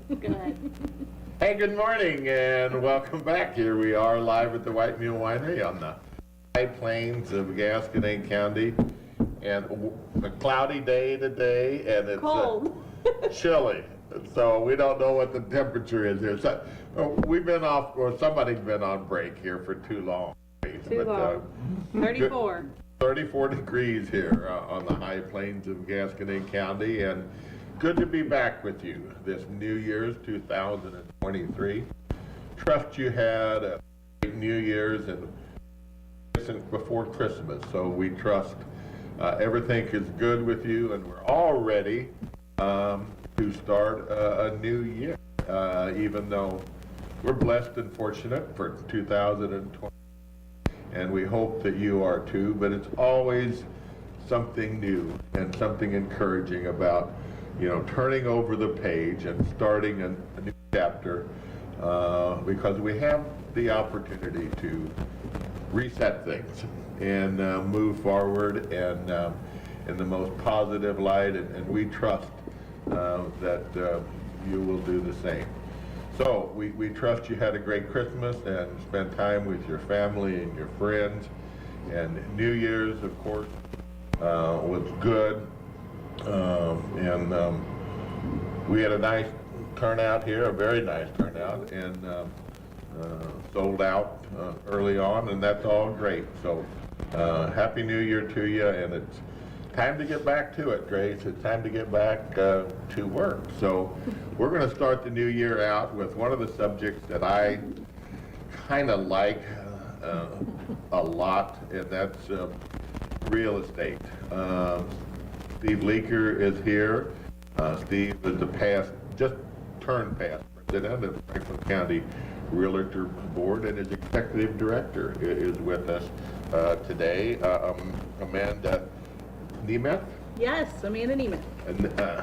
Go ahead. Hey, good morning and welcome back. Here we are live at the White Mule Winery on the high plains of Gasconade County. And a cloudy day today, and it's Cold. chilly. So we don't know what the temperature is here. So we've been off, or somebody's been on break here for too long. Too long. 34. 34 degrees here on the high plains of Gasconade County, and good to be back with you this New Year's 2023. Trust you had a great New Year's and before Christmas, so we trust everything is good with you, and we're all ready to start a new year, even though we're blessed and fortunate for 2020. And we hope that you are too, but it's always something new and something encouraging about, turning over the page and starting a new chapter, because we have the opportunity to reset things and move forward and in the most positive light, and we trust that you will do the same. So we trust you had a great Christmas and spent time with your family and your friends. And New Year's, of course, was good. And we had a nice turnout here, a very nice turnout, and sold out early on, and that's all great. So Happy New Year to you, and it's time to get back to it, Grace. It's time to get back to work. So we're going to start the new year out with one of the subjects that I kind of like a lot, and that's real estate. Steve Leaker is here. Steve is the just turned past president of Franklin County Realtor Board, and his executive director is with us today, Amanda Nemeth? Yes, Amanda Nemeth.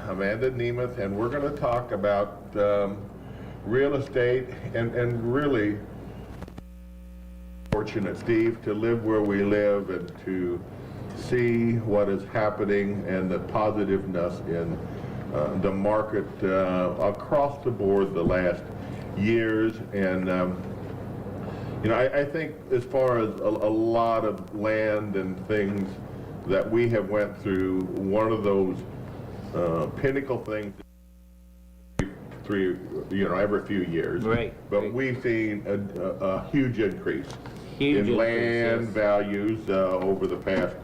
Amanda Nemeth, and we're going to talk about real estate and really fortunate, Steve, to live where we live and to see what is happening and the positiveness in the market across the board the last years. And I think as far as a lot of land and things that we have went through, one of those pinnacle things every few years. Right. But we've seen a huge increase Huge in increase, land yes. values over the past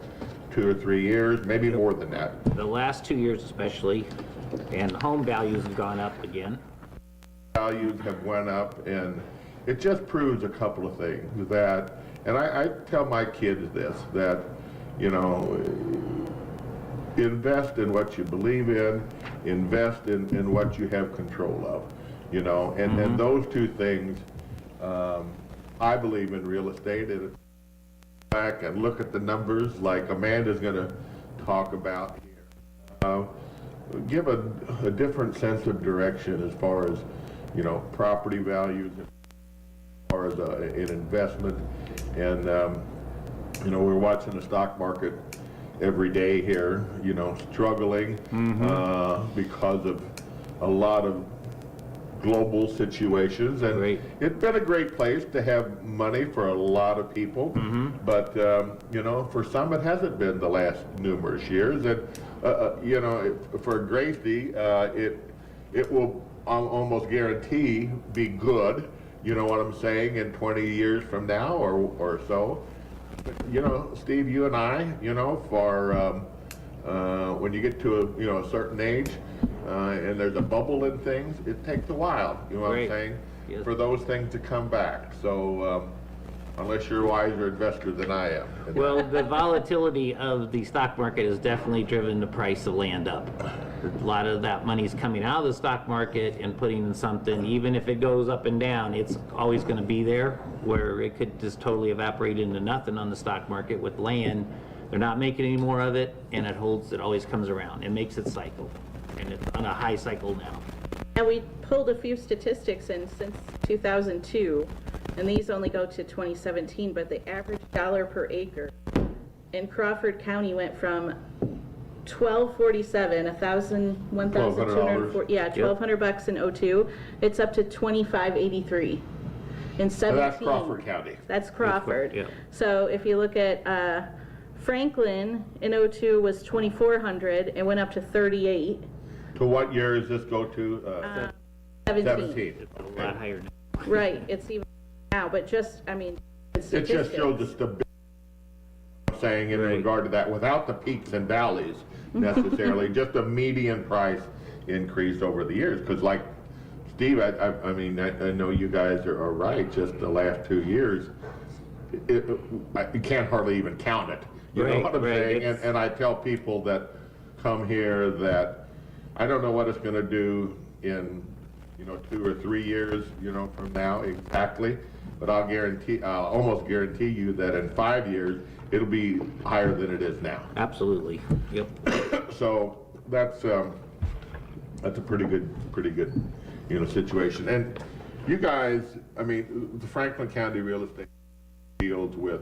2 or 3 years, maybe more than that. The last 2 years especially, and home values have gone up again. Values have went up, and it just proves a couple of things that, and I tell my kids this, that invest in what you believe in, invest in what you have control of, and those two things, I believe in real estate. And back and look at the numbers like Amanda's going to talk about here. Give a different sense of direction as far as, property values, as far as an investment. And, we're watching the stock market every day here, struggling because of a lot of global situations. And Right. It's been a great place to have money for a lot of people. But, for some it hasn't been the last numerous years. And, for Gracie, it will almost guarantee be good, you know what I'm saying, in 20 years from now or so. But, Steve, you and I, for when you get to a certain age and there's a bubble in things, it takes a while, you know what I'm Right. saying, Yes. for those things to come back. So unless you're a wiser investor than I am. Well, the volatility of the stock market has definitely driven the price of land up. A lot of that money's coming out of the stock market and putting in something, even if it goes up and down, it's always going to be there, where it could just totally evaporate into nothing on the stock market. With land, they're not making any more of it, and it always comes around. It makes it cycle, and it's on a high cycle now. And we pulled a few statistics in since 2002, and these only go to 2017, but the average dollar per acre in Crawford County went from 1247, $1,240, yeah, Yep. $1,200 in '02. It's up to 2583 in 17. So that's Crawford County. That's Crawford. yeah. So if you look at Franklin in '02 was 2,400. It went up to 38. To what year does this go to? 17. It's a lot higher now. Right, it's even now, but just, I mean, It just shows the stability, I'm saying, in Right. regard to that, without the peaks and valleys necessarily, just a median price increase over the years. Because like Steve, I mean, I know you guys are right, just the last 2 years, you can't hardly even count it. You know Right, what I'm right, saying? it's- And I tell people that come here that I don't know what it's going to do in 2 or 3 years, from now exactly, but I'll almost guarantee you that in 5 years, it'll be higher than it is now. Absolutely, yep. So that's a pretty good, situation. And you guys, I mean, the Franklin County real estate deals with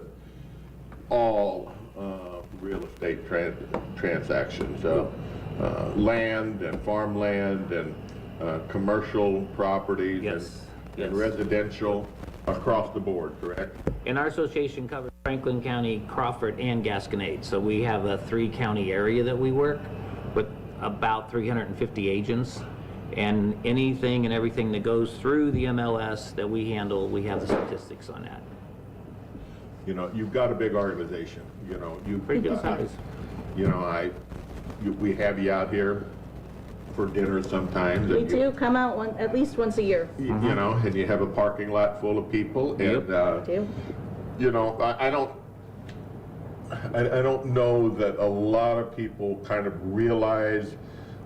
all real estate transactions, land and farmland and commercial properties Yes, and yes. residential across the board, correct? And our association covers Franklin County, Crawford, and Gasconade. So we have a 3-county area that we work with about 350 agents. And anything and everything that goes through the MLS that we handle, we have the statistics on that. You've got a big organization, Pretty good size. We have you out here for dinner sometimes. We and do come out at least once a year. And you have a parking lot full of people, and Do. I don't know that a lot of people kind of realize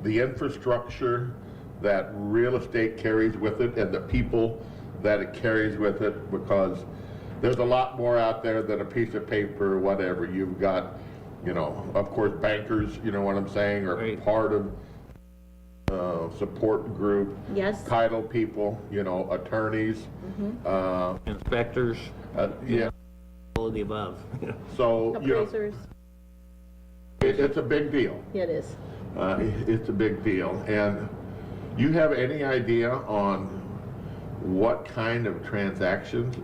the infrastructure that real estate carries with it and the people that it carries with it, because there's a lot more out there than a piece of paper or whatever. You've got, of course, bankers, you know what I'm saying, are Right. part of support group. Yes. Title people, attorneys. Inspectors, Yeah, all of the above. so, Appraisers. it's a big deal. Yeah, it is. It's a big deal. And you have any idea on what kind of transactions,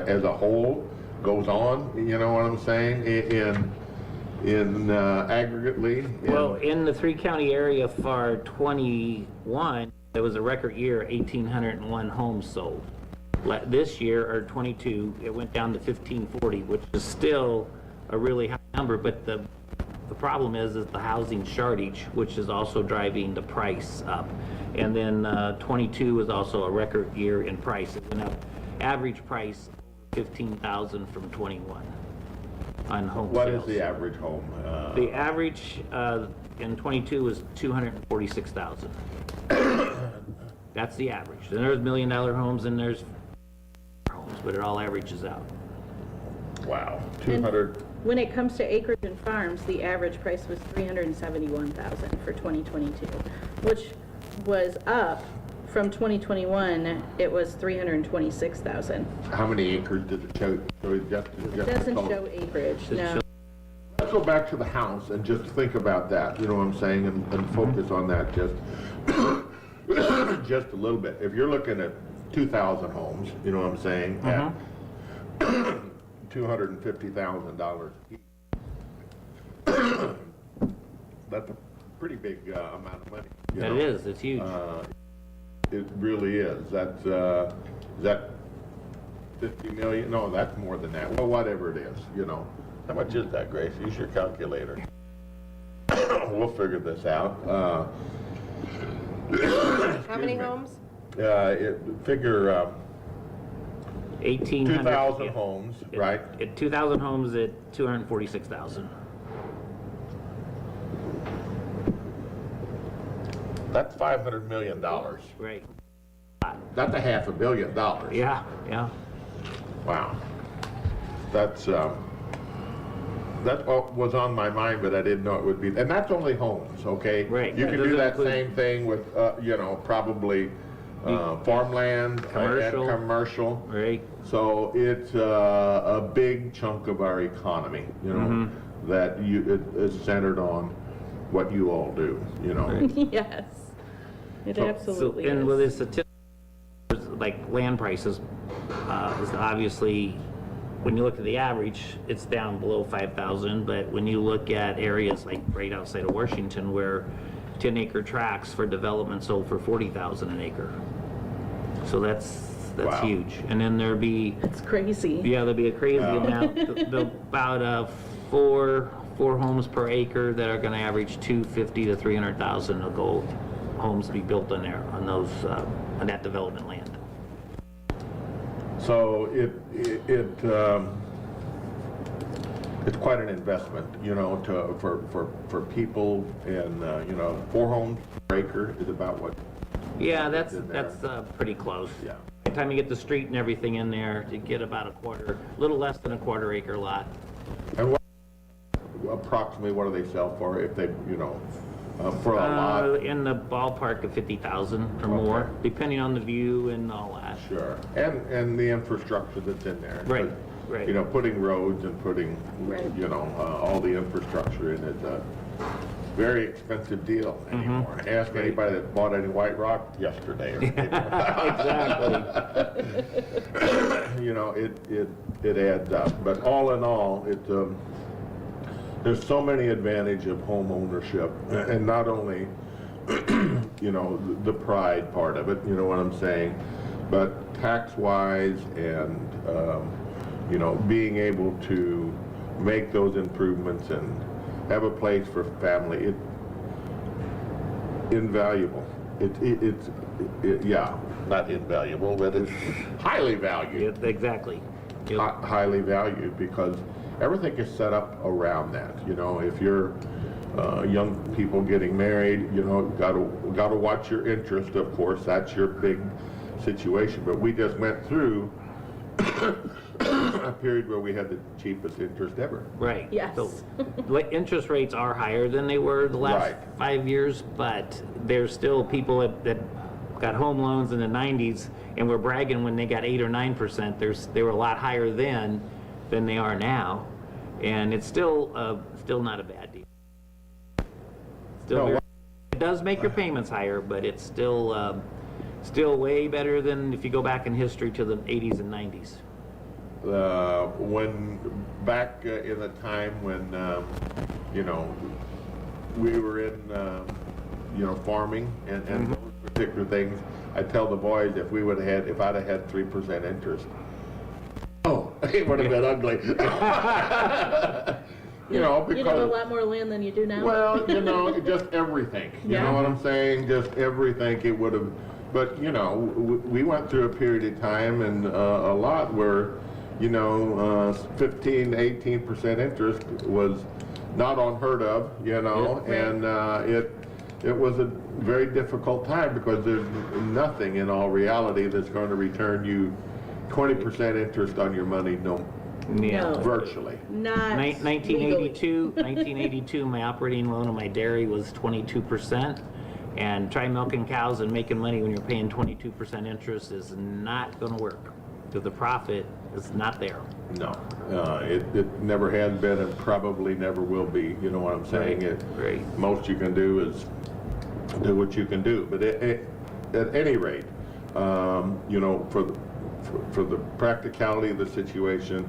as a whole goes on, you know what I'm saying, in aggregately? Well, in the 3-county area for 21, there was a record year, 1,801 homes sold. This year, or 22, it went down to 1,540, which is still a really high number, but the problem is the housing shortage, which is also driving the price up. And then 22 was also a record year in price. It went up, average price, 15,000 from 21 on home What sales. is the average home? The average in 22 was 246,000. That's the average. Then there's $1 million homes and there's homes, but it all averages out. Wow, 200. When it comes to acreage and farms, the average price was $371,000 for 2022, which was up from 2021. It was $326,000. How many acres does it show? It doesn't show acreage, no. Let's go back to the house and just think about that, you know what I'm saying, and focus on that just just a little bit. If you're looking at 2,000 homes, you know what I'm saying, at $250,000 each, that's a pretty big amount of money. you That know? is, it's huge. It really is. That's, is that 50 million? No, that's more than that. Well, whatever it is, How much is that, Grace? Use your calculator. We'll figure this out. How many homes? Figure 1,800. 2,000 yeah. homes, right? At 2,000 homes at 246,000. That's $500 million. Right. That's $500 million. Yeah, yeah. Wow. That's what was on my mind, but I didn't know it would be. And that's only homes, okay? Right. You That can do doesn't that include- same thing with, probably farmland Commercial. and commercial. Right. So it's a big chunk of our economy, that is centered on what you all do, you know. Right. Yes, it So- absolutely And with is. this statistics, like land prices, is obviously, when you look at the average, it's down below 5,000, but when you look at areas like right outside of Washington where 10-acre tracts for development sold for 40,000 an acre. So that's Wow. huge. And then there'd be, It's crazy. yeah, there'll be a crazy Yeah. amount, about four homes per acre that are gonna average 250 to 300,000 will go, homes to be built on there, on those, on that development land. So it's quite an investment, you know, for people, and, you know, 4 homes per acre is about what, Yeah, that's in there. pretty close. yeah. By the time you get the street and everything in there, you get about a little less than a quarter acre lot. And approximately what do they sell for if they, you know, for a lot? In the ballpark of 50,000 or more, Okay. depending on the view and all that. Sure, and the infrastructure that's in there. Right, But, right. You know, putting roads and putting, Right. you know, all the infrastructure in is a very expensive deal anymore. Ask anybody that bought any White Rock yesterday. Exactly. You know, it adds up, but all in all, there's so many advantages of home ownership, and not only, you know, the pride part of it, you know what I'm saying, but tax-wise and, you know, being able to make those improvements and have a place for family, invaluable. Yeah, not invaluable, but it's highly valued. Yeah, exactly. Yep. Highly valued, because everything is set up around that. You know, if you're young people getting married, you know, got to watch your interest. Of course, that's your big situation. But we just went through a period where we had the cheapest interest ever. Right. Yes. So, the interest rates are higher than they were the last Right. 5 years, but there's still people that got home loans in the 90s and were bragging when they got 8 or 9%. They were a lot higher then than they are now, and it's still not a bad deal. Still, No, it does make your payments higher, but it's still way better than if you go back in history to the 80s and 90s. When back in the time when you know, we were in you know, farming and those particular things, I tell the boys, if I'd have had 3% interest, oh, it would have been ugly. You know, because You have a lot more land than you do now? well, you know, just everything. You Yeah. know what I'm saying? Just everything. It would have, but you know, we went through a period of time and a lot where, you know, 15, 18% interest was not unheard of. You know, Yeah. and it was a very difficult time because there's nothing in all reality that's going to return you 20% interest on your money. No, No. virtually. Not legally. 1982, my operating loan on my dairy was 22%. And try milking cows and making money when you're paying 22% interest is not going to work. Because the profit is not there. No, it never has been and probably never will be. You know what I'm saying? Right. Most you can do is do what you can do. But at any rate, you know, for the practicality of the situation,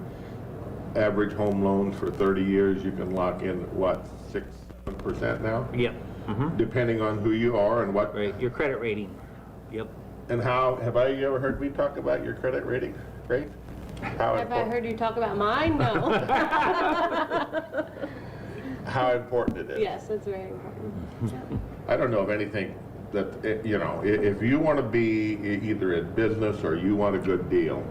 average home loans for 30 years, you can lock in, what, 6-7% now? Yep. Depending on who you are and what. Right. Your credit rating. Yep. And how, have I ever heard me talk about your credit rating? Great. How Have I heard you talk about mine? No. how important it is. Yes, that's very important. I don't know of anything that, you know, if you want to be either in business or you want a good deal,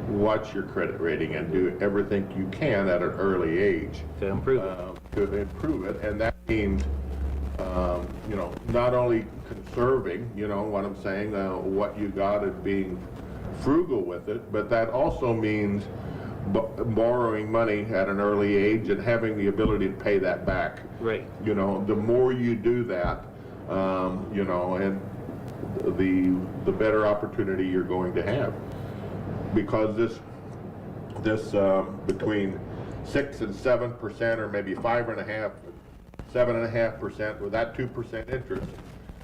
watch your credit rating and do everything you can at an early age To improve it. to improve it. And that means, you know, not only conserving, you know what I'm saying, what you got and being frugal with it, but that also means borrowing money at an early age and having the ability to pay that back. Right. You know, the more you do that, you know, and the better opportunity you're going to have, because this between 6 and 7%, or maybe 5.5 7.5% with that 2% interest,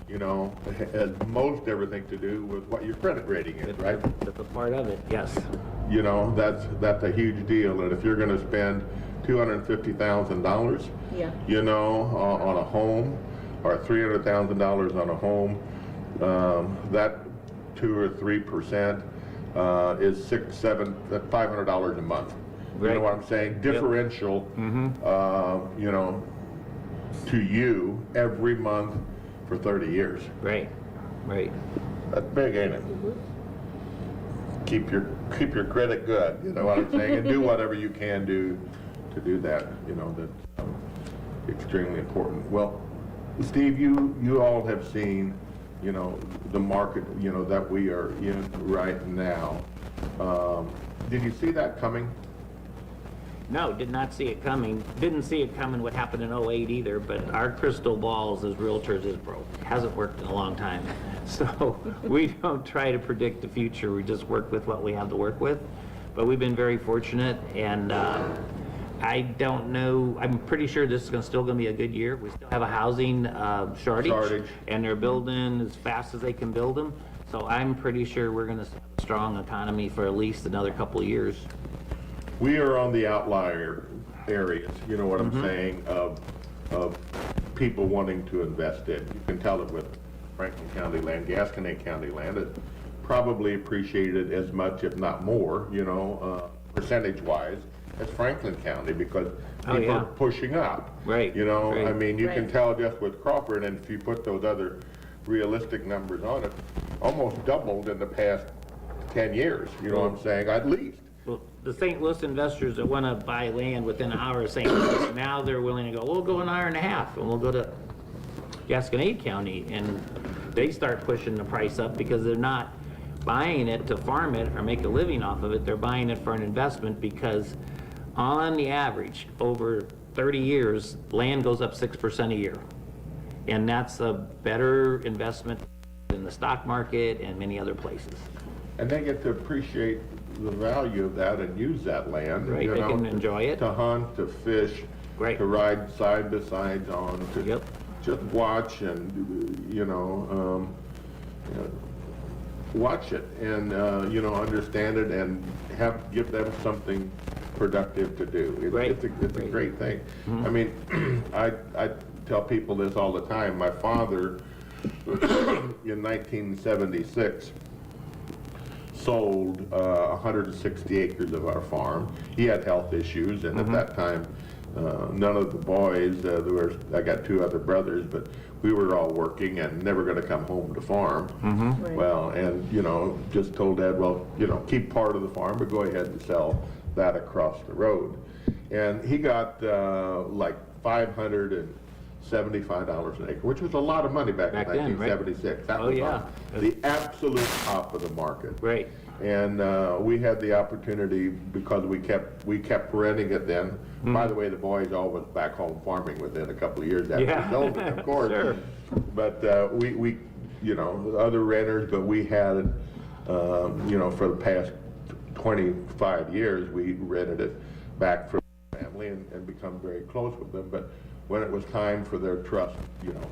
you know, has most everything to do with what your credit rating is, right? That's a part of it, yes. You know, that's a huge deal. And if you're going to spend $250,000, Yeah. you know, on a home, or $300,000 on a home, that 2 or 3% is $500 a month. You Right. know what I'm saying? Differential, you know, to you every month for 30 years. Right, right. That's big, ain't it? Keep your credit good, you know what I'm saying, and do whatever you can do to do that. You know, that's extremely important. Well, Steve, you all have seen, you know, the market, you know, that we are in right now. Did you see that coming? No, did not see it coming. Didn't see it coming what happened in '08 either, but our crystal balls as realtors is broke. Hasn't worked in a long time. So we don't try to predict the future. We just work with what we have to work with. But we've been very fortunate, and I don't know, I'm pretty sure this is still going to be a good year. We still have a housing shortage, and they're building as fast as they can build them. So I'm pretty sure we're going to have a strong economy for at least another couple of years. We are on the outlier areas, you know what I'm saying, of people wanting to invest in. You can tell it with Franklin County land, Gasconade County land. It's probably appreciated as much, if not more, you know, percentage-wise, as Franklin County, because people are pushing up. Right. You know, Right. I mean, you can Right. tell just with Crawford, and if you put those other realistic numbers on it, almost doubled in the past 10 years, you know what I'm saying, at least. Well, the St. Louis investors that want to buy land within an hour of St. Louis, now they're willing to go, we'll go an hour and a half, and we'll go to Gasconade County, and they start pushing the price up because they're not buying it to farm it or make a living off of it. They're buying it for an investment because on the average, over 30 years, land goes up 6% a year. And that's a better investment than the stock market and many other places. And they get to appreciate the value of that and use that land. Right, you they know, can enjoy it. To hunt, to fish, Right. to ride side by side on, to Yep. just watch and, you know, watch it and, you know, understand it and give them something productive to do. Right. It's a Right. great thing. I mean, I tell people this all the time. My father, in 1976, sold 160 acres of our farm. He had health issues, and at that time, none of the boys, I got 2 other brothers, but we were all working and never going to come home to farm. Right. Well, and, you know, just told Dad, well, you know, keep part of the farm, but go ahead and sell that across the road. And he got like $575 an acre, which was a lot of money back in Back then, right? 1976. That Oh, was yeah. on the absolute top of the market. Right. And we had the opportunity, because we kept renting it then. By the way, the boys all was back home farming within a couple of years after Yeah. we sold it, of course. Sure. But we, you know, other renters, but we had it, you know, for the past 25 years, we rented it back from the family and become very close with them. But when it was time for their trust, you know,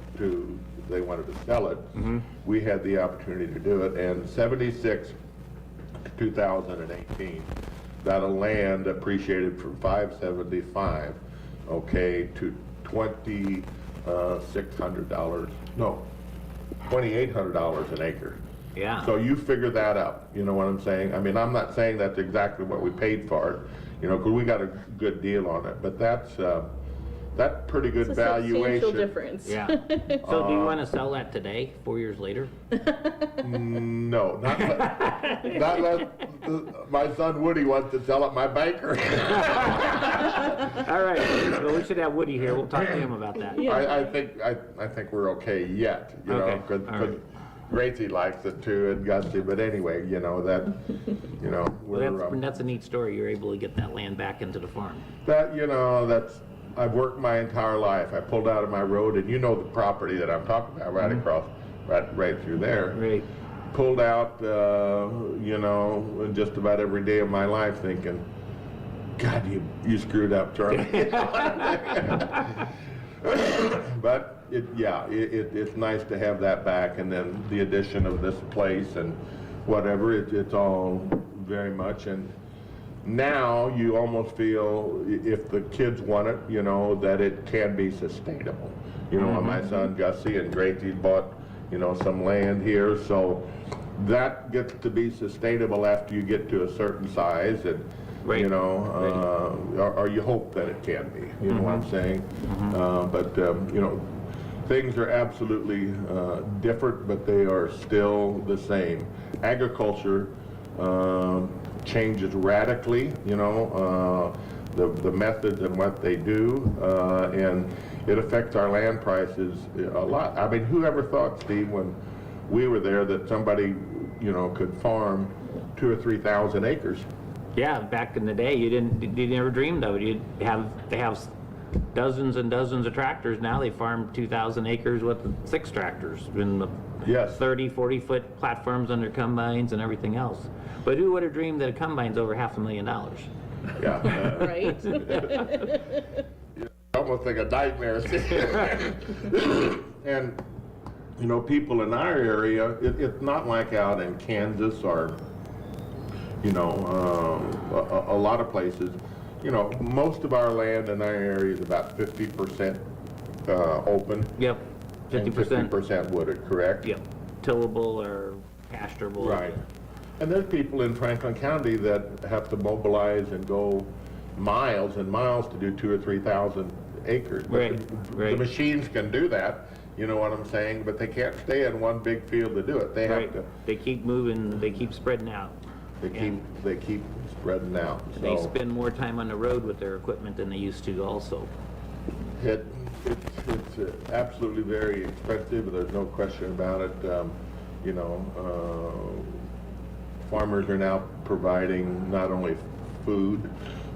they wanted to sell it, we had the opportunity to do it. And 76 to 2018, that land appreciated from $575, okay, to $2,600, no, $2,800 an acre. Yeah. So you figure that out, you know what I'm saying? I mean, I'm not saying that's exactly what we paid for it, you know, because we got a good deal on it, but that's pretty good It's a substantial valuation. difference. Yeah. So do you want to sell that today, 4 years later? No, not unless my son Woody wants to sell it, my banker. All right, well, we should have Woody here. We'll talk to him about that. Yeah. I think we're okay yet, you know, Okay, because all right. Gracie likes it too, and Gusty, but anyway, you know, that, you know, Well, that's a neat story. You're able to get that land back into the farm. that, you know, I've worked my entire life. I pulled out of my road, and you know the property that I'm talking about, right across, right through there. Right. Pulled out, you know, just about every day of my life thinking, God, you screwed up, Charlie. But it's nice to have that back, and then the addition of this place and whatever, it's all very much. And now you almost feel, if the kids want it, you know, that it can be sustainable. You know, my son Gussie and Gracie's bought, you know, some land here, so that gets to be sustainable after you get to a certain size, and Right. you know, or you hope that it can be. You know what I'm saying? But you know, things are absolutely different, but they are still the same. Agriculture changes radically. You know, the methods and what they do, and it affects our land prices a lot. I mean, who ever thought, Steve, when we were there, that somebody, you know, could farm 2,000 or 3,000 acres? Yeah, back in the day, you never dreamed of it. They have dozens and dozens of tractors. Now they farm 2,000 acres with 6 tractors in the Yes. 30, 40-foot platforms under combines and everything else. But who would have dreamed that a combine's over $500,000? Yeah. Right? Almost like a nightmare. And, you know, people in our area, it's not like out in Kansas or, you know, a lot of places. You know, most of our land in our area is about 50% open. Yep, And 50%. 50% wooded, correct? Yep, tillable or pasturable. Right. And there's people in Franklin County that have to mobilize and go miles and miles to do 2,000 or 3,000 acres. But Right, the right. machines can do that, you know what I'm saying? But they can't stay in one big field to do it. They have Right, to, they keep moving, they keep spreading out. they keep spreading out. They So spend more time on the road with their equipment than they used to also. it's absolutely very expensive, there's no question about it. You know, farmers are now providing not only food,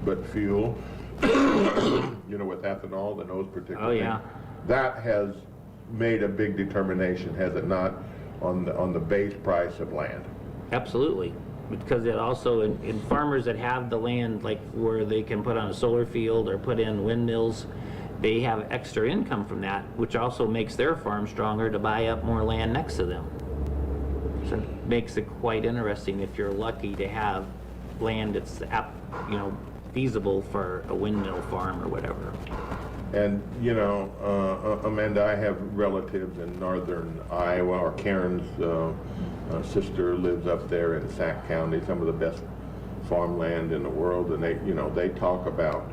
but fuel, you know, with ethanol and those particular Oh, yeah. things. That has made a big determination, has it not, on the base price of land? Absolutely, because it also, in farmers that have the land, like where they can put on a solar field or put in windmills, they have extra income from that, which also makes their farm stronger to buy up more land next to them. So it makes it quite interesting if you're lucky to have land that's, you know, feasible for a windmill farm or whatever. And, you know, Amanda, I have relatives in northern Iowa, or Karen's sister lives up there in Sac County, some of the best farmland in the world, and they, you know, they talk about,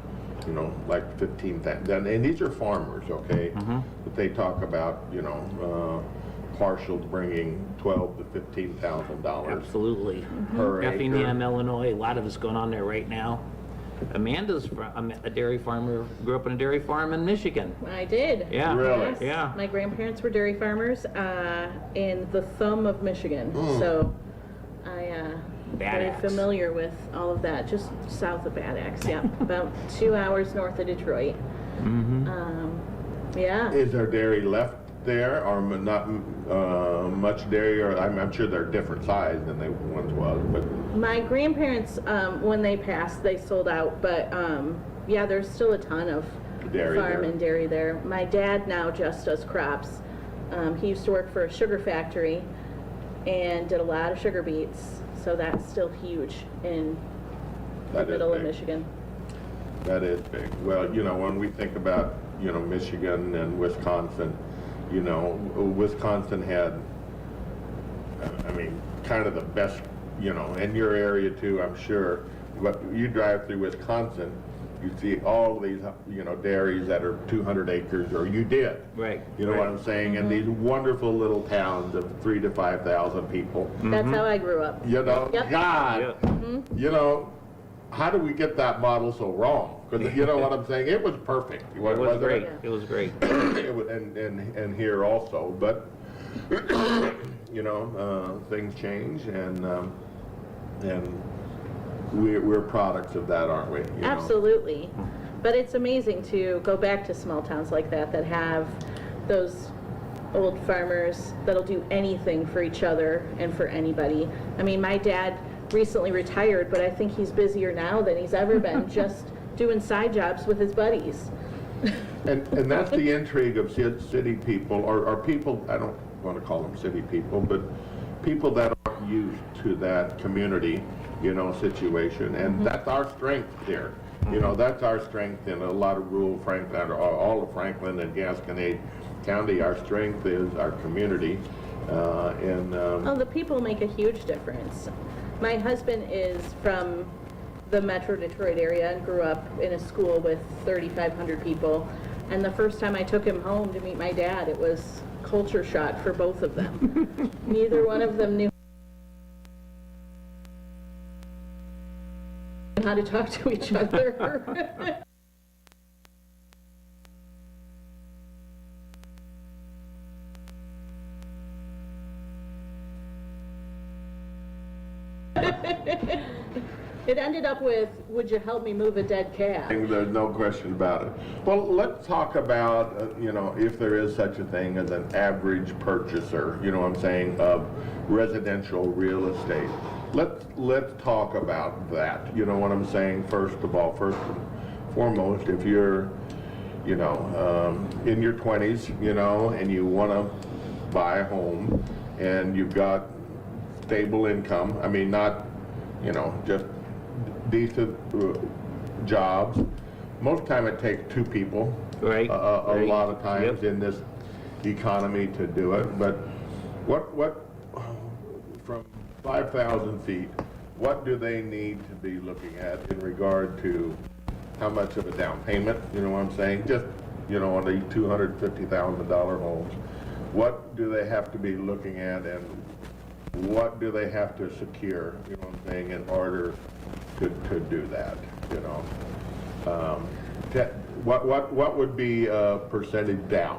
you know, like 15,000, and these are farmers, okay? But they talk about, you know, partials bringing $12,000 to $15,000 Absolutely. per acre. Effingham, Illinois, a lot of it's going on there right now. Amanda's a dairy farmer, grew up on a dairy farm in Michigan. I did. Yeah. Really? Yes. Yeah. My grandparents were dairy farmers in the thumb of Michigan. So I Bad very Axe. familiar with all of that, just south of Bad Axe, yeah. About 2 hours north of Detroit. Yeah. Is there dairy left there, or not much dairy, or I'm sure they're different size than they once was, but My grandparents, when they passed, they sold out, but yeah, there's still a ton of Dairy farm there. and dairy there. My dad now just does crops. He used to work for a sugar factory and did a lot of sugar beets, so that's still huge in the That is middle of big. Michigan. that is big. Well, you know, when we think about, you know, Michigan and Wisconsin, you know, Wisconsin had, I mean, kind of the best, you know, in your area too, I'm sure. But you drive through Wisconsin, you see all these, you know, dairies that are 200 acres, or you did. Right. You know right. what I'm saying? And these wonderful little towns of 3,000 to 5,000 people. That's how I grew up. You know, Yep. God, Yeah. you know, how do we get that model so wrong? Because you know what I'm saying? It was perfect. It was wasn't great. it? It was great. It was, and here also, but you know, things change, and we're products of that, aren't we? You know? Absolutely. But it's amazing to go back to small towns like that have those old farmers that'll do anything for each other and for anybody. I mean, my dad recently retired, but I think he's busier now than he's ever been, just doing side jobs with his buddies. And that's the intrigue of city people, or people, I don't want to call them city people, but people that aren't used to that community, situation. And that's our strength here. That's our strength in a lot of rural Franklin, or all of Franklin and Gasconade County. Our strength is our community. Oh, the people make a huge difference. My husband is from the Metro Detroit area and grew up in a school with 3,500 people. And the first time I took him home to meet my dad, it was culture shock for both of them. Neither one of them knew how to talk to each other. It ended up with, would you help me move a dead cat? There's no question about it. Well, let's talk about, if there is such a thing as an average purchaser, of residential real estate. Let's talk about that. You know what I'm saying? First and foremost, if you're, in your 20s, and you want to buy a home and you've got stable income, I mean, not, just decent jobs. Most time it takes two people. Right. A lot of times in this economy to do it. But what from 5,000 feet, what do they need to be looking at in regard to how much of a down payment? You know what I'm saying? Just on the $250,000 homes, what do they have to be looking at, and what do they have to secure, in order to do that, what would be a percentage down?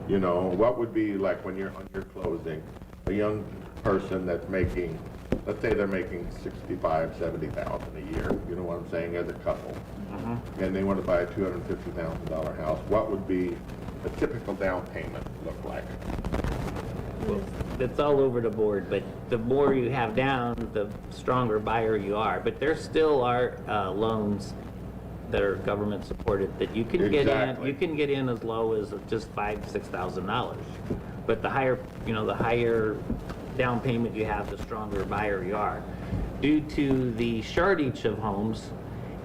What would be like when you're on your closing, a young person that's making, let's say they're making 65, 70,000 a year, you know what I'm saying, as a couple, and they want to buy a $250,000 house, what would be a typical down payment look like? Well, it's all over the board, but the more you have down, the stronger buyer you are. But there still are loans that are government supported that you can get in. Exactly. You can get in as low as just $5,000-$6,000. But the higher, the higher down payment you have, the stronger buyer you are. Due to the shortage of homes,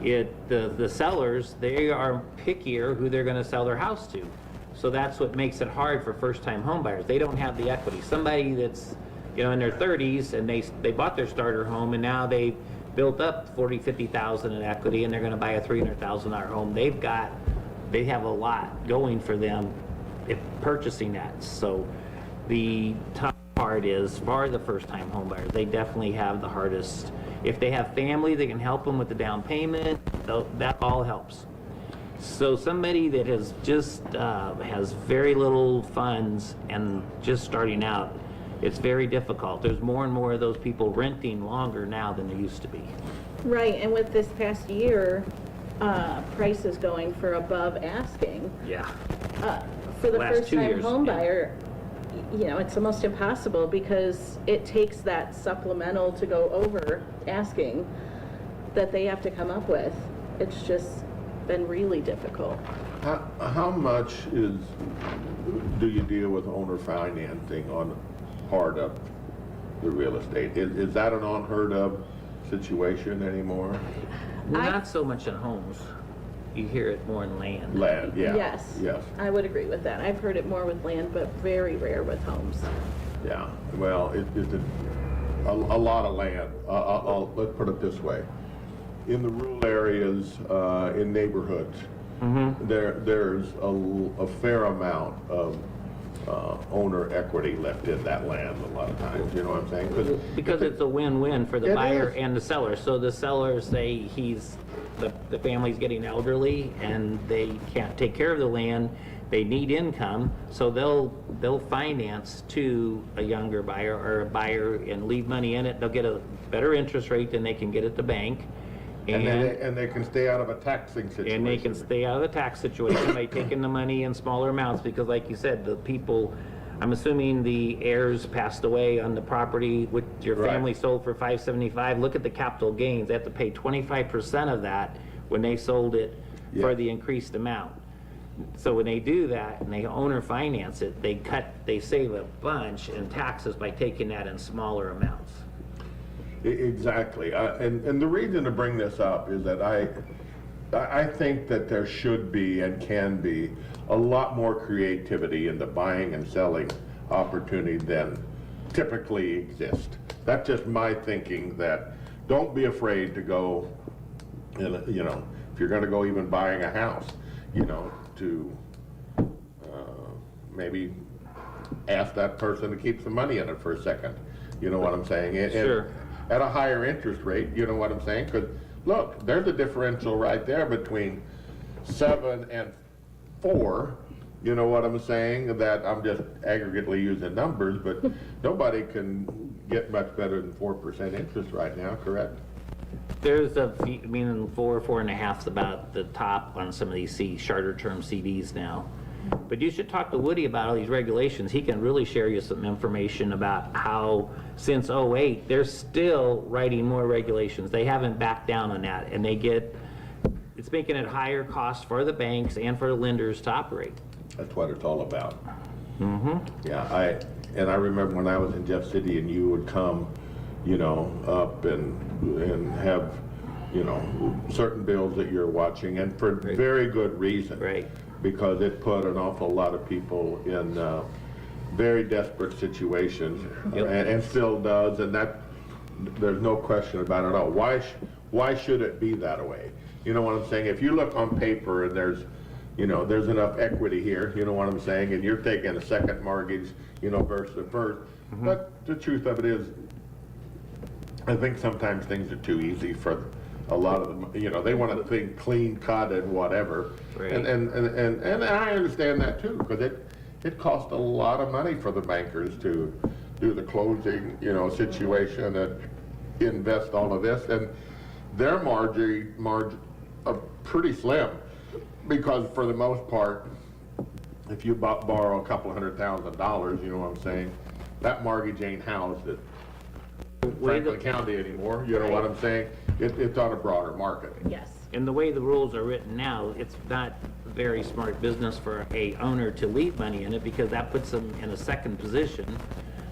the sellers, they are pickier who they're going to sell their house to. So that's what makes it hard for first-time home buyers. They don't have the equity. Somebody that's, in their 30s and they bought their starter home and now they built up $40,000-$50,000 in equity and they're going to buy a $300,000 home. They have a lot going for them if purchasing that. So the tough part is for the first-time home buyers. They definitely have the hardest. If they have family that can help them with the down payment, that all helps. So somebody that has just has very little funds and just starting out, it's very difficult. There's more and more of those people renting longer now than there used to be. Right, and with this past year, prices going for above asking. Yeah. For the Last 2 first-time years, home yeah. buyer, it's almost impossible because it takes that supplemental to go over asking that they have to come up with. It's just been really difficult. How much do you deal with owner financing on part of the real estate? Is that an unheard of situation anymore? Not so much in homes. You hear it more in land. Land, yeah. Yes, I would agree with that. I've heard it more with land, but very rare with homes. Yeah, well, it's a lot of land. Let's put it this way. In the rural areas, in neighborhoods, there's a fair amount of owner equity left in that land a lot of times, you know what I'm saying? Because it's a win-win for the It buyer is. and the seller. So the sellers say the family's getting elderly and they can't take care of the land. They need income, so they'll finance to a younger buyer or a buyer and leave money in it. They'll get a better interest rate than they can get at the bank. And they can stay out of a taxing situation. And they can stay out of the tax situation by taking the money in smaller amounts, because like you said, the people, I'm assuming the heirs passed away on the property which your Right. family sold for $575. Look at the capital gains. They have to pay 25% of that when they sold it for Yeah. the increased amount. So when they do that and they owner finance it, they save a bunch in taxes by taking that in smaller amounts. Exactly. And the reason to bring this up is that I think that there should be and can be a lot more creativity in the buying and selling opportunity than typically exist. That's just my thinking, that don't be afraid to go, you know, if you're going to go even buying a house, you know, to maybe ask that person to keep some money in it for a second. You know what I'm saying? Sure. At a higher interest rate, you know what I'm saying? Because look, there's a differential right there between 7 and 4. You know what I'm saying? That I'm just aggregately using numbers, but nobody can get much better than 4% interest right now, correct? There's meaning 4.5 is about the top on some of these shorter term CDs now. But you should talk to Woody about all these regulations. He can really share you some information about how since '08, they're still writing more regulations. They haven't backed down on that, and it's making it higher cost for the banks and for the lenders to operate. That's what it's all about. Yeah, I remember when I was in Jeff City and you would come, you know, up and have, you know, certain bills that you're watching, and for very good reason. Right. Because it put an awful lot of people in very desperate situations, and still does, and that there's no question about it at all. Why should it be that way? You know what I'm saying? If you look on paper and there's enough equity here, you know what I'm saying, and you're taking a second mortgage, you know, versus the first, but the truth of it is, I think sometimes things are too easy for a lot of them. You know, they want to think clean cut and whatever. Right. And I understand that too, because it costs a lot of money for the bankers to do the closing, you know, situation and invest all of this, and their margin are pretty slim, because for the most part, if you borrow a couple $100,000, you know what I'm saying, that mortgage ain't housed at Franklin County anymore. You know what I'm saying? It's on a broader market. Yes. And the way the rules are written now, it's not very smart business for a owner to leave money in it, because that puts them in a second position,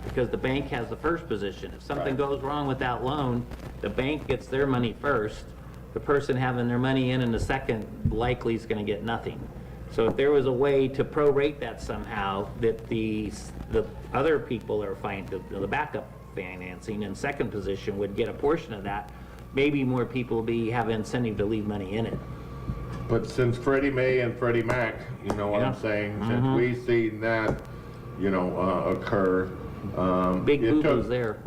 because the bank has the first position. If something goes wrong with that loan, the bank gets their money first. The person having their money in the second likely is going to get nothing. So if there was a way to prorate that somehow, that the other people are fine, the backup financing in second position would get a portion of that, maybe more people have incentive to leave money in it. But since Freddie Mae and Freddie Mac, you know what I'm saying, since we've seen that, you know, occur. Big boo-boos there.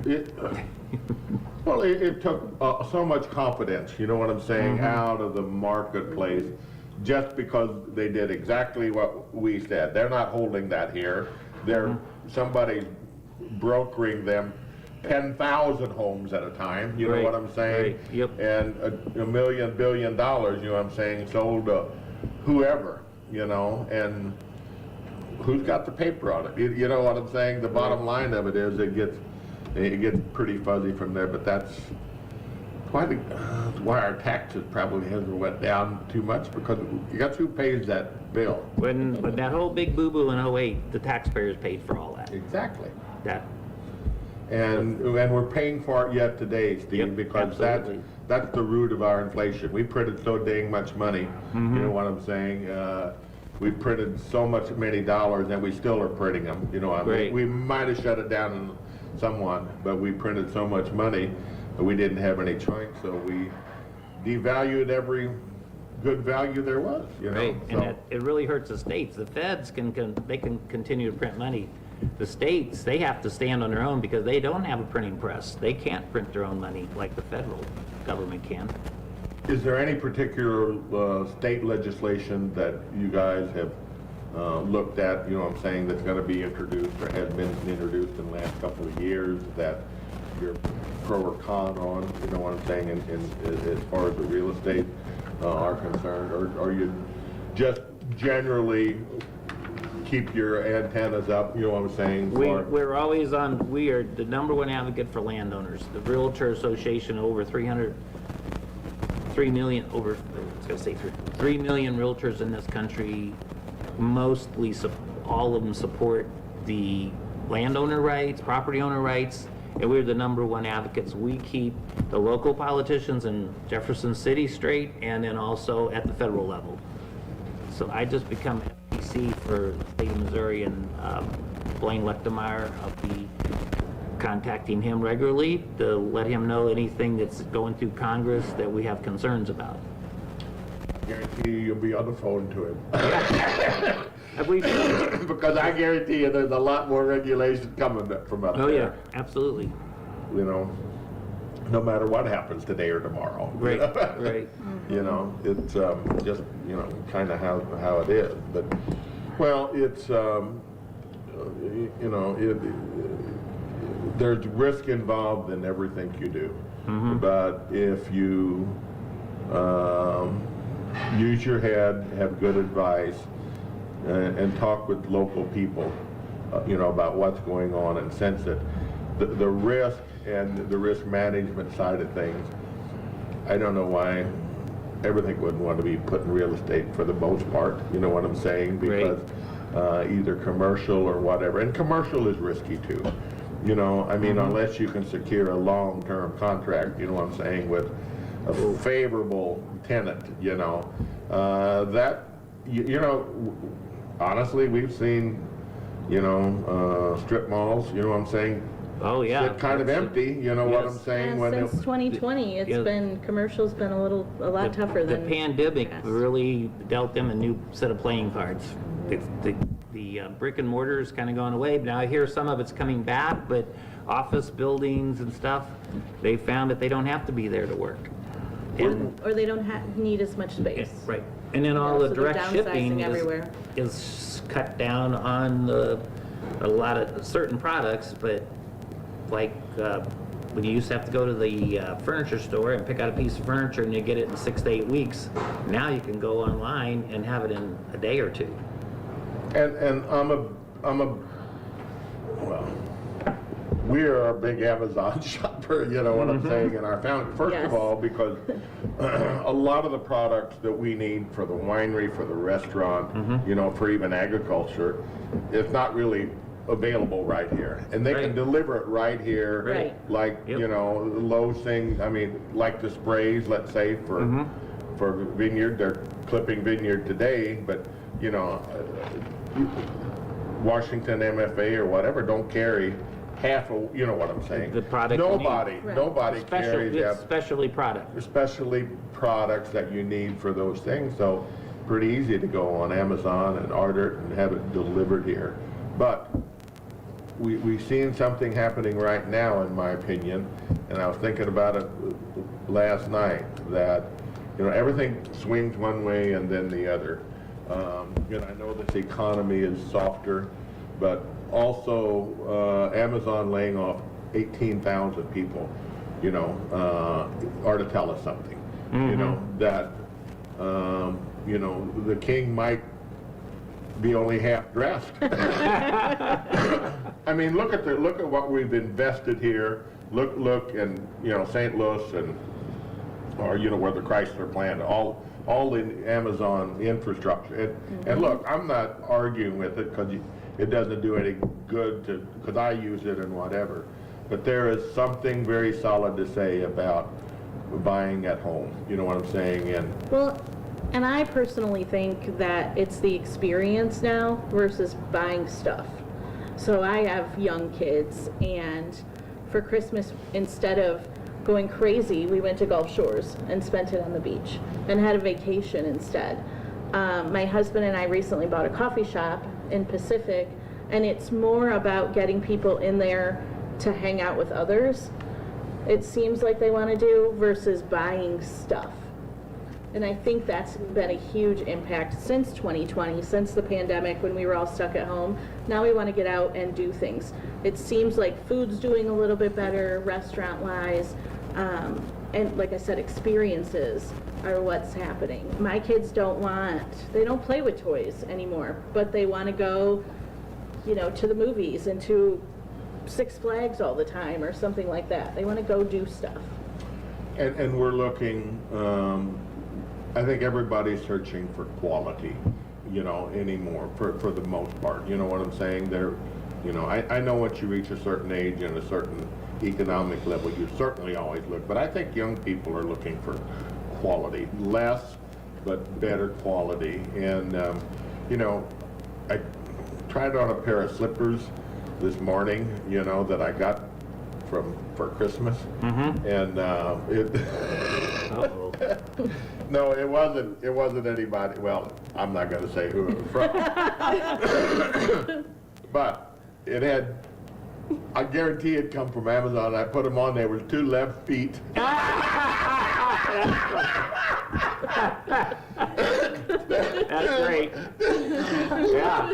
Well, it took so much confidence, you know what I'm saying, out of the marketplace, just because they did exactly what we said. They're not holding that here. They're somebody brokering them 10,000 homes at a time, you know what I'm saying? Right. Yep. And $1 billion, you know what I'm saying, sold to whoever, you know, and who's got the paper on it? You know what I'm saying? The bottom line of it is it gets pretty fuzzy from there, but that's why our taxes probably hasn't went down too much, because you got who pays that bill. When that whole big boo-boo in '08, the taxpayers paid for all that. Exactly. And we're paying for it yet today, Steve, Yep, because absolutely. that's the root of our inflation. We printed so dang much money, you know what I'm saying? We printed many dollars, and we still are printing them. You know, I mean, Right. we might have shut it down somewhat, but we printed so much money that we didn't have any choice, so we devalued every good value there was. You know, right, so. and it really hurts the states. The feds can continue to print money. The states, they have to stand on their own, because they don't have a printing press. They can't print their own money like the federal government can. Is there any particular state legislation that you guys have looked at, you know what I'm saying, that's going to be introduced or has been introduced in the last couple of years that you're pro or con on, you know what I'm saying, as far as the real estate are concerned? Or you just generally keep your antennas up, you know what I'm saying? We're always on, we are the #1 advocate for landowners. The Realtor Association, over 3 million realtors in this country. mostly, all of them support the landowner rights, property owner rights, and we're the #1 advocates. We keep the local politicians in Jefferson City straight, and then also at the federal level. So I just become FPC for the state of Missouri, and Blaine Lechtemeier, I'll be contacting him regularly to let him know anything that's going through Congress that we have concerns about. Guarantee you'll be on the phone to him. Have we? Because I guarantee you there's a lot more regulation coming from up there. Oh, yeah, absolutely. You know, no matter what happens today or tomorrow. Right, right. You know, it's just, you know, kind of how it is. But, well, it's, you know, there's risk involved in everything you do. But if you use your head, have good advice, and talk with local people, you know, about what's going on, and sense that the risk and the risk management side of things, I don't know why everything wouldn't want to be put in real estate for the most part, you know what I'm saying? Because either commercial or whatever, and commercial is risky too. You know, I mean, unless you can secure a long-term contract, you know what I'm saying, with a favorable tenant, you know, that, you know, honestly, we've seen, you know, strip malls, you know what I'm saying? Oh, yeah. Sit kind of empty, you know what I'm saying? Yeah, since 2020, it's been, commercial's been a lot tougher than. The pandemic past. really dealt them a new set of playing cards. The brick and mortar is kind of gone away. Now I hear some of it's coming back, but office buildings and stuff, they found that they don't have to be there to work. And, Or they don't need as much space. right. And then all Yeah, the so they're direct shipping downsizing everywhere. is cut down on a lot of certain products, but like when you used to have to go to the furniture store and pick out a piece of furniture and you get it in 6 to 8 weeks, now you can go online and have it in a day or two. And well, we are a big Amazon shopper, you know what I'm saying, in our family. First Yes. of all, because a lot of the products that we need for the winery, for the restaurant, you know, for even agriculture, it's not really available right here. And they can Right. deliver it right here. Right. Like, Yep. you know, Lowe's thing, I mean, like the sprays, let's say, for vineyard, they're clipping vineyard today, but, you know, Washington MFA or whatever don't carry half of, you know what I'm saying? The product you need. Nobody carries that, Specialty product. especially products that you need for those things. So pretty easy to go on Amazon and order it and have it delivered here. But we've seen something happening right now, in my opinion, and I was thinking about it last night, that, you know, everything swings one way and then the other. You know, I know this economy is softer, but also Amazon laying off 18,000 people, you know, are to tell us something. You know, that, you know, the king might be only half dressed. I mean, look at what we've invested here. Look, and you know, St. Louis and, or you know, where the Chrysler plant, all in Amazon infrastructure. And look, I'm not arguing with it because it doesn't do any good because I use it and whatever. But there is something very solid to say about buying at home. You know what I'm saying? And Well, and I personally think that it's the experience now versus buying stuff. So I have young kids, and for Christmas, instead of going crazy, we went to Gulf Shores and spent it on the beach and had a vacation instead. My husband and I recently bought a coffee shop in Pacific, and it's more about getting people in there to hang out with others, it seems like they want to do, versus buying stuff. And I think that's been a huge impact since 2020, since the pandemic, when we were all stuck at home. Now we want to get out and do things. It seems like food's doing a little bit better, restaurant-wise, and like I said, experiences are what's happening. My kids they don't play with toys anymore, but they want to go, you know, to the movies and to Six Flags all the time or something like that. They want to go do stuff. And we're looking, I think everybody's searching for quality. anymore for the most part. You know what I'm saying? I know once you reach a certain age and a certain economic level, you certainly always look, but I think young people are looking for quality, less, but better quality. And, I tried on a pair of slippers this morning, that I got for Christmas. Mm-hmm. And, Uh-oh. no, it wasn't anybody, well, I'm not gonna say who it was from. But it had, I guarantee it come from Amazon. I put them on, there was 2 left feet. That's great. Yeah.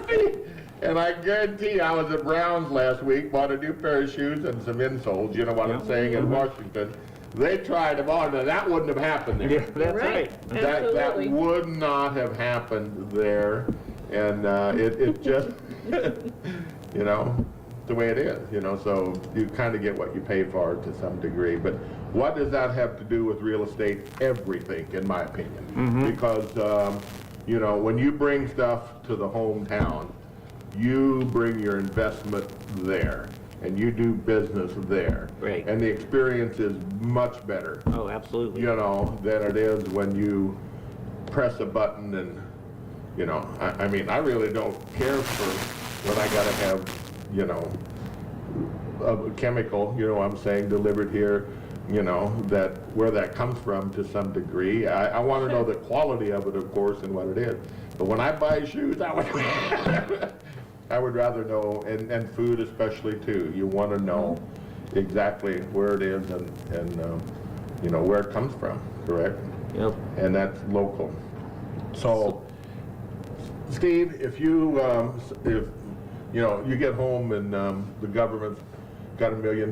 And I guarantee I was at Brown's last week, bought a new pair of shoes and some insoles, you know what I'm saying, in Washington. They tried them on, and that wouldn't have happened there. Yeah, that's right. That Absolutely. would not have happened there, and it just, the way it is, so you kind of get what you pay for to some degree. But what does that have to do with real estate? Everything, in my opinion. Because, when you bring stuff to the hometown, you bring your investment there, and you do business there. Right. And the experience is much better, Oh, absolutely. than it is when you press a button and, I mean, I really don't care for when I gotta have, a chemical, I'm saying, delivered here, that, where that comes from to some degree. I wanna know the quality of it, of course, and what it is. But when I buy shoes, I would rather know, and food especially too. You want to know exactly where it is and where it comes from, correct? Yep. And that's local. So, Steve, if you get home and the government's got $1 million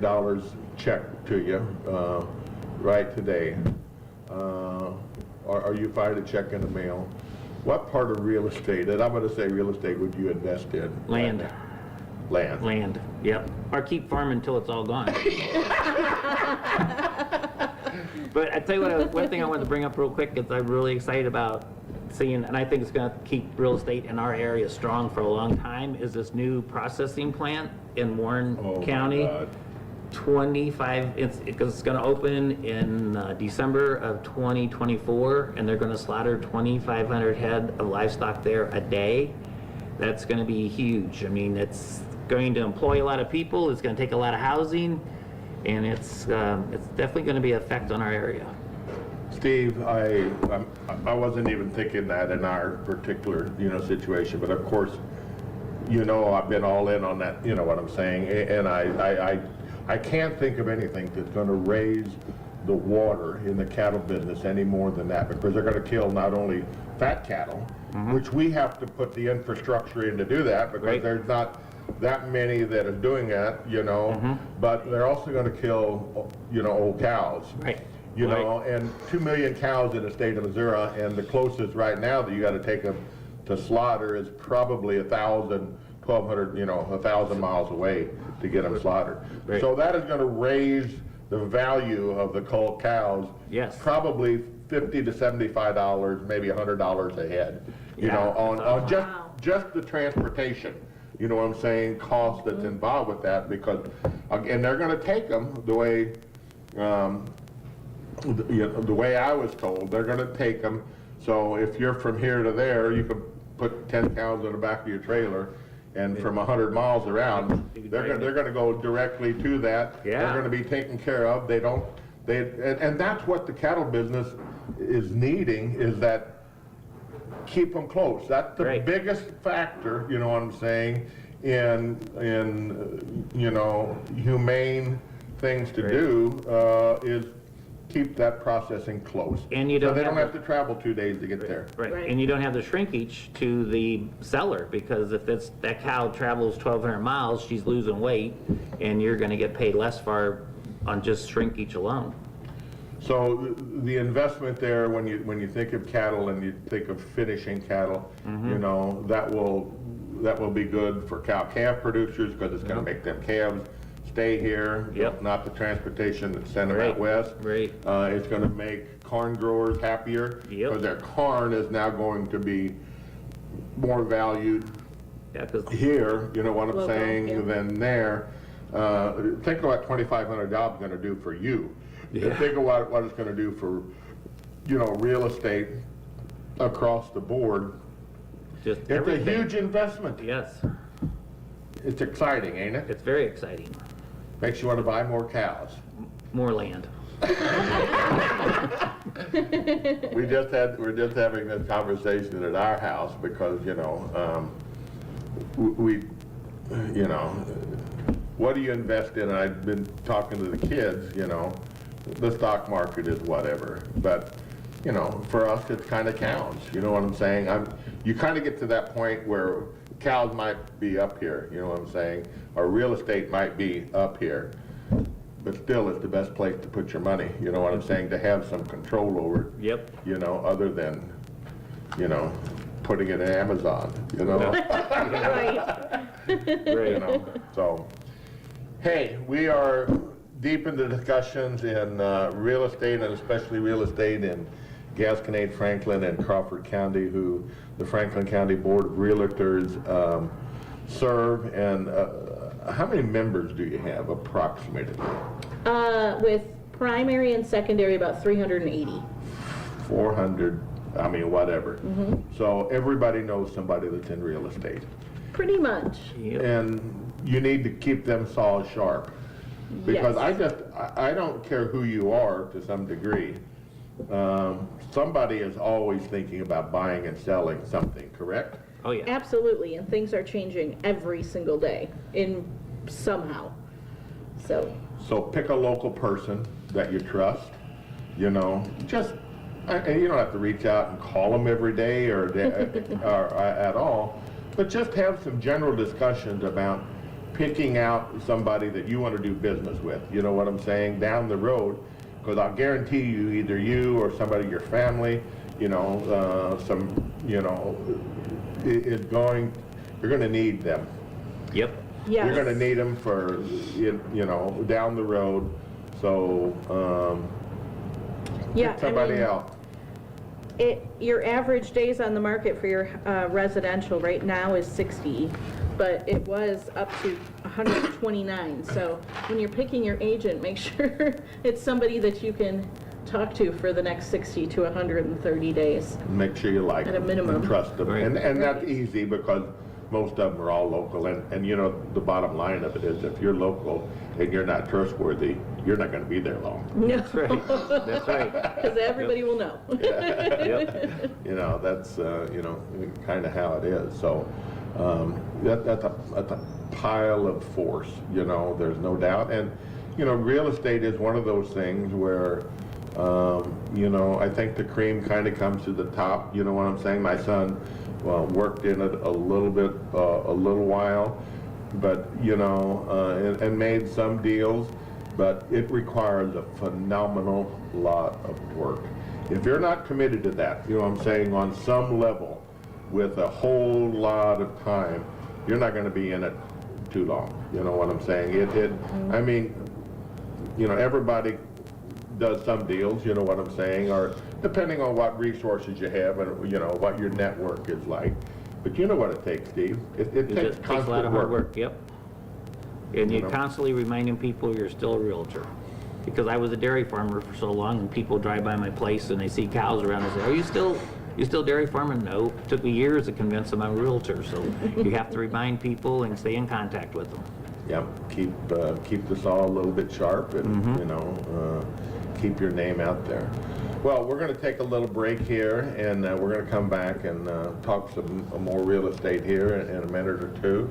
check to you right today, or you find a check in the mail, what part of real estate, and I'm going to say real estate, would you invest in? Land. Land. Land. Yep. Or keep farming until it's all gone. But I tell you what, one thing I wanted to bring up real quick is I'm really excited about seeing, and I think it's going to keep real estate in our area strong for a long time, is this new processing plant in Warren Oh, my County. God. 25, it's going to open in December of 2024, and they're going to slaughter 2,500 head of livestock there a day. That's going to be huge. I mean, it's going to employ a lot of people, it's going to take a lot of housing, and it's definitely going to be an effect on our area. Steve, I wasn't even thinking that in our particular, situation, but of course, I've been all in on that, what I'm saying, and I can't think of anything that's going to raise the water in the cattle business any more than that, because they're going to kill not only fat cattle, which we have to put the infrastructure in to do that, because Right. there's not that many that are doing that, but they're also going to kill, old cows. Right. And 2 million cows in the state of Missouri, and the closest right now that you got to take them to slaughter is probably 1,000, 1,200, 1,000 miles away to get them slaughtered. Right. So that is going to raise the value of the culled cows. Yes. Probably $50 to $75, maybe $100 a head. On just the transportation. You know what I'm saying? Cost that's involved with that, because, and they're going to take them the way. The way I was told, they're going to take them. So if you're from here to there, you can put 10 cows in the back of your trailer, and from 100 miles around, they're going to go directly to that. Yeah. They're going to be taken care of. And that's what the cattle business is needing, is that keep them close. That's the Right. biggest factor, you know what I'm saying, in humane things to Right. do, is keep that processing close. And you don't So they don't have have to travel 2 days to get there. Right, Right. and you don't have the shrinkage to the seller, because if that cow travels 1,200 miles, she's losing weight, and you're gonna get paid less on just shrinkage alone. So the investment there, when you think of cattle and you think of finishing cattle, that will be good for cow-calf producers, because it's gonna make them calves stay here, Yep. not the transportation that send them out Right. west. Right. It's gonna make corn growers happier, Yep. because their corn is now going to be more valued Yeah, 'cause here, you know what I'm Local, saying, yeah. than there. Think of what 2,500 jobs is gonna do for you. Yeah. Think of what it's gonna do for, you know, real estate across the board. just It's a everything. huge investment. Yes, It's exciting, ain't it? it's very exciting. Makes you wanna buy more cows. More land. We're just having this conversation at our house because, you know, we, you know, what do you invest in? I've been talking to the kids, you know, the stock market is whatever, but, you know, for us, it's kind of cows, you know what I'm saying? You kind of get to that point where cows might be up here, you know what I'm saying? Or real estate might be up here, but still, it's the best place to put your money, you know what I'm saying? To have some control over it. Yep. You know, other than, you know, putting it in Amazon, you know? Right. You know, so, hey, we are deep into discussions in real estate, and especially real estate in Gasconade, Franklin, and Crawford County, who the Franklin County Board of Realtors serve. And how many members do you have approximately? With primary and secondary, about 380. 400, I mean, whatever. So everybody knows somebody that's in real estate. Pretty much. Yep. And you need to keep them saws sharp. Because Yes. I don't care who you are to some degree. Somebody is always thinking about buying and selling something, correct? Oh, yeah. Absolutely, and things are changing every single day in somehow. So, So pick a local person that you trust, you know, just, and you don't have to reach out and call them every day or at all, but just have some general discussions about picking out somebody that you want to do business with, you know what I'm saying, down the road, because I'll guarantee you, either you or somebody in your family, you know, you know, you're going to need them. Yep. yes. You're gonna need them for, you know, down the road, so, Yeah, pick somebody I mean, else. Your average days on the market for your residential right now is 60, but it was up to 129. So when you're picking your agent, make sure it's somebody that you can talk to for the next 60 to 130 days. Make sure you like At a them minimum. and trust them, Right. and that's Right. easy because most of them are all local, and you know, the bottom line of it is if you're local and you're not trustworthy, you're not gonna be there long. No, That's right. That's right. because everybody will know. Yep. You know, that's, you know, kind of how it is, so, that's a pile of force, you know, there's no doubt, and, you know, real estate is one of those things where, you know, I think the cream kind of comes to the top, you know what I'm saying? My son, well, worked in it a little bit, a little while, but, you know, and made some deals, but it requires a phenomenal lot of work. If you're not committed to that, you know what I'm saying, on some level, with a whole lot of time, you're not gonna be in it too long, you know what I'm saying? I mean, you know, everybody does some deals, you know what I'm saying, or depending on what resources you have and, you know, what your network is like. But you know what it takes, Steve. It It takes just takes a lot constant of hard work. work, yep. And You you're know. constantly reminding people you're still a realtor. Because I was a dairy farmer for so long, and people drive by my place and they see cows around and say, "Are you still dairy farming?" No, it took me years to convince them I'm a realtor, so you have to remind people and stay in contact with them. Yep, keep the saw a little bit sharp and, you know, keep your name out there. Well, we're gonna take a little break here, and we're gonna come back and talk some more real estate here in a minute or two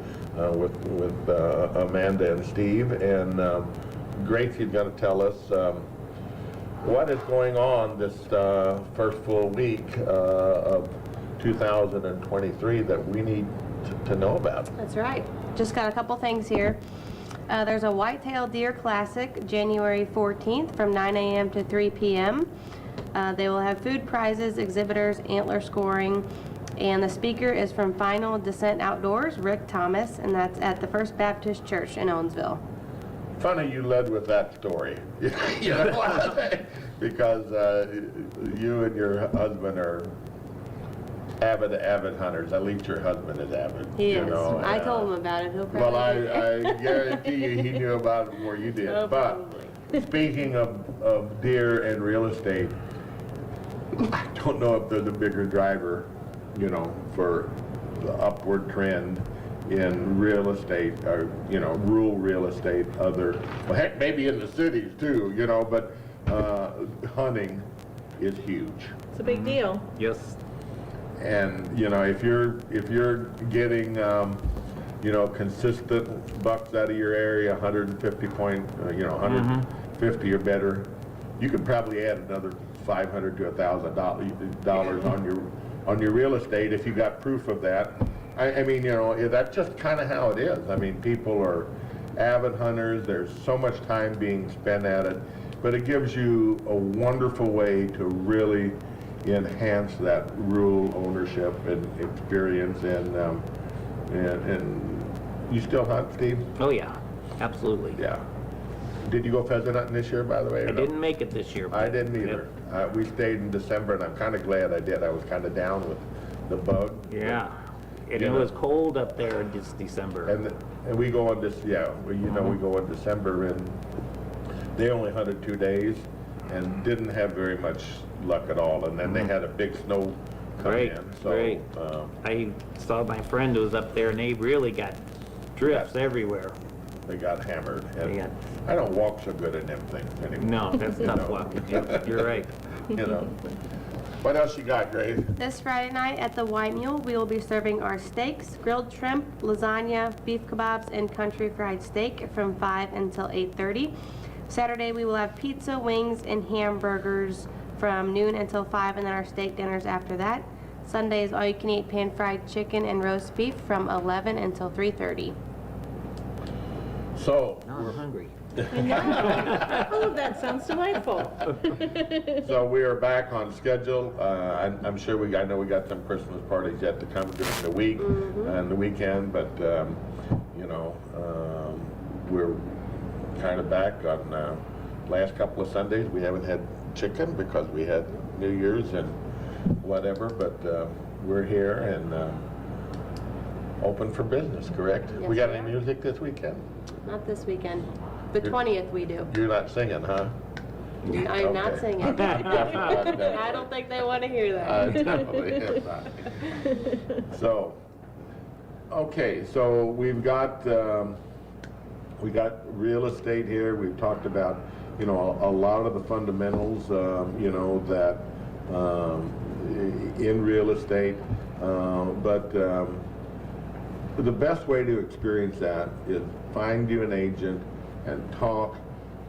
with Amanda and Steve. And Gracie's gonna tell us what is going on this first full week of 2023 that we need to know about. That's right. Just got a couple things here. There's a Whitetail Deer Classic, January 14th from 9 a.m. to 3 p.m. They will have food prizes, exhibitors, antler scoring, and the speaker is from Final Descent Outdoors, Rick Thomas, and that's at the First Baptist Church in Owensville. Funny you led with that story. You know, because you and your husband are avid hunters. At least your husband is avid. He you is. know, I told him about it. He'll Well, probably. I guarantee you he knew about it before you did. Oh, But probably. speaking of deer and real estate, I don't know if they're the bigger driver, you know, for the upward trend in real estate, or, you know, rural real estate, well, heck, maybe in the cities too, you know, but hunting is huge. It's a big deal. Yes. And, you know, if you're getting, you know, consistent bucks out of your area, 150 point, you know, 150 or better, you could probably add another $500 to $1,000 on your real estate if you got proof of that. I mean, you know, that's just kind of how it is. I mean, people are avid hunters. There's so much time being spent at it, but it gives you a wonderful way to really enhance that rural ownership and experience. And you still hunt, Steve? Oh, yeah, absolutely. Yeah. Did you go pheasant hunting this year, by the way? or I no? didn't make it this year. I but- didn't either. We stayed in December, and I'm kind of glad I did. I was kind of down with the bug. Yeah. And You it know. was cold up there this December. And we go on this, yeah, you know, we go in December, and they only hunted 2 days and didn't have very much luck at all. And then they had a big snow come Right, in. So, right. I saw my friend who was up there, and they really got drifts everywhere. they got hammered. And They got- I don't walk so good in them things anymore. No, that's You tough know. walking. Yep, you're right. You know. What else you got, Grace? This Friday night at the White Mule, we will be serving our steaks, grilled shrimp, lasagna, beef kebabs, and country fried steak from 5 until 8:30. Saturday, we will have pizza, wings, and hamburgers from noon until 5, and then our steak dinners after that. Sunday is all-you-can-eat pan-fried chicken and roast beef from 11 until 3:30. So, Now I'm hungry. I know. Oh, that sounds delightful. so we are back on schedule. I'm sure I know we got some Christmas parties yet to come during the week and the weekend, but you know, we're kind of back on last couple of Sundays. We haven't had chicken because we had New Year's and whatever, but we're here and open for business, correct? Yes, we got we any are. music this weekend? Not this weekend. The 20th we do. You're not singing, huh? I'm not Okay. singing. Definitely. I don't think they want to hear I that. definitely am not. So, okay, so we got real estate here. We've talked about, you know, a lot of the fundamentals, you know, that in real estate, but the best way to experience that is find you an agent and talk,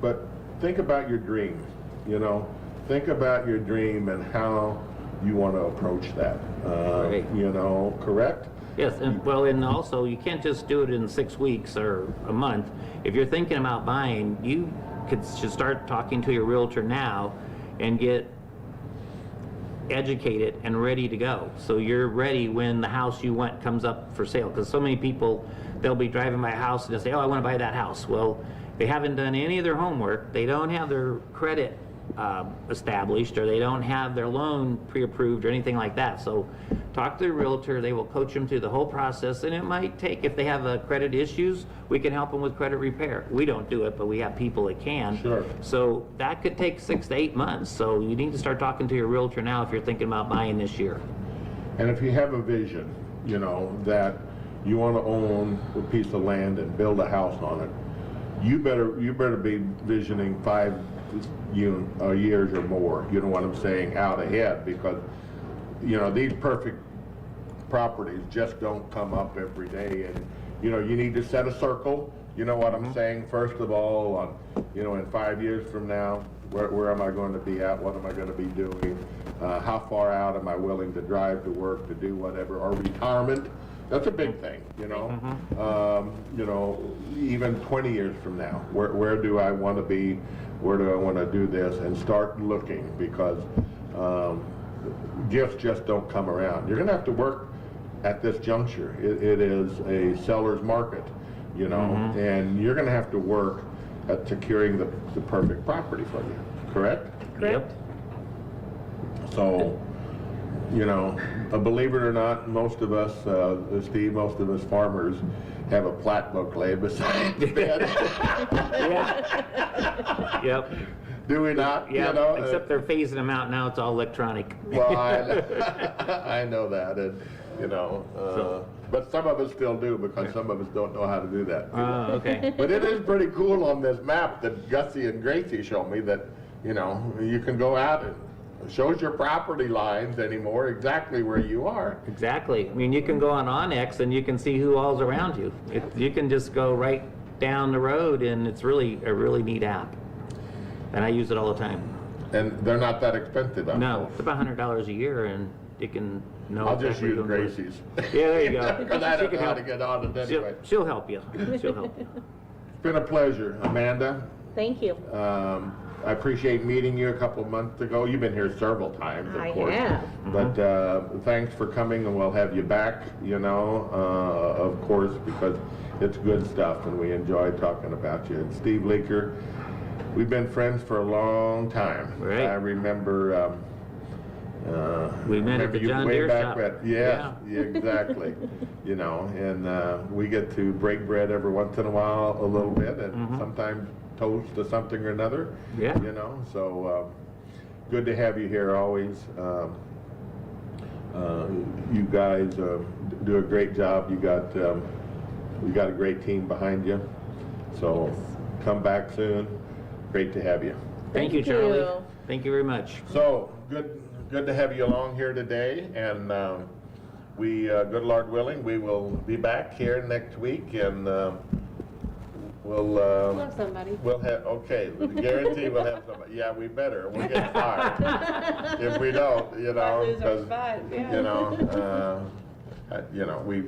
but think about your dreams, you know, think about your dream and how you want to approach that, Right. you know, correct? Yes, and well, and also, you can't just do it in 6 weeks or a month. If you're thinking about buying, you should start talking to your realtor now and get educated and ready to go. So you're ready when the house you want comes up for sale. Because so many people, they'll be driving by a house and they'll say, oh, I want to buy that house. Well, they haven't done any of their homework. They don't have their credit established, or they don't have their loan pre-approved or anything like that. So talk to the realtor. They will coach them through the whole process, and it might take, if they have credit issues, we can help them with credit repair. We don't do it, but we have people that can. Sure. So that could take 6 to 8 months. So you need to start talking to your realtor now if you're thinking about buying this year. And if you have a vision, you know, that you want to own a piece of land and build a house on it, you better be visioning 5 years or more, you know what I'm saying, out ahead, because, you know, these perfect properties just don't come up every day. And, you know, you need to set a circle, you know what I'm saying, first of all, on, you know, in 5 years from now, where am I going to be at, what am I going to be doing, how far out am I willing to drive to work, to do whatever, or retirement. That's a big thing, you know. You know, even 20 years from now, where do I want to be? Where do I want to do this? And start looking, because gifts just don't come around. You're going to have to work at this juncture. It is a seller's market, you know, and you're going to have to work at securing the perfect property for you, correct? Correct. Yep. So you know, believe it or not, most of us, Steve, most of us farmers have a plat book laid beside the bed. Yeah. Yep. Do we not? Yeah, You know, except they're phasing them out now, it's all electronic. well, I know that, and, you know, but some of us still do, because some of us don't know how to do that. Oh, okay. But it is pretty cool on this map that Gussie and Gracie showed me, that, you know, you can go out and it shows your property lines anymore, exactly where you are. Exactly. I mean, you can go on Onyx and you can see who all's around you. You can just go right down the road, and it's really a really neat app. And I use it all the time. And they're not that expensive, I'm No, told. it's about $100 a year, and you can know. I'll just exactly use who it is. Gracie's. Yeah, there you go. Because I She don't can know how to help. get on it anyway. She'll help you. She'll help you. It's been a pleasure, Amanda. Thank you. I appreciate meeting you a couple of months ago. You've been here several times, of I course. have. But thanks for coming, and we'll have you back, you know, of course, because it's good stuff, and we enjoy talking about you. And Steve Leaker, we've been friends for a long time. Right. I remember. We met at remember the you John way Deere back shop. when- Yes, yeah, exactly. You know, and we get to break bread every once in a while, a little bit, and sometimes toast to something or another. Yeah. You know, so good to have you here always. You guys do a great job. You got a great team behind you. So come back soon. Great to have you. Thank you, Charlie. Thank you very much. So good to have you along here today, and we, good Lord willing, we will be back here next week, and Love somebody. we'll have, okay, guarantee we'll have somebody. Yeah, we better. We'll get fired if we don't, you know, Lose our 'cause, spot, yeah. you know, we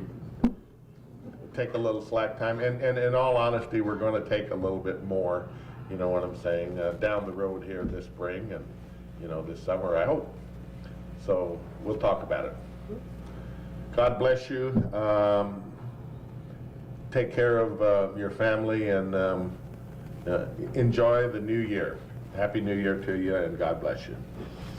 take a little slack time, and in all honesty, we're going to take a little bit more, you know what I'm saying, down the road here this spring and, you know, this summer, I hope. So we'll talk about it. God bless you. Take care of your family, and enjoy the new year. Happy New Year to you, and God bless you.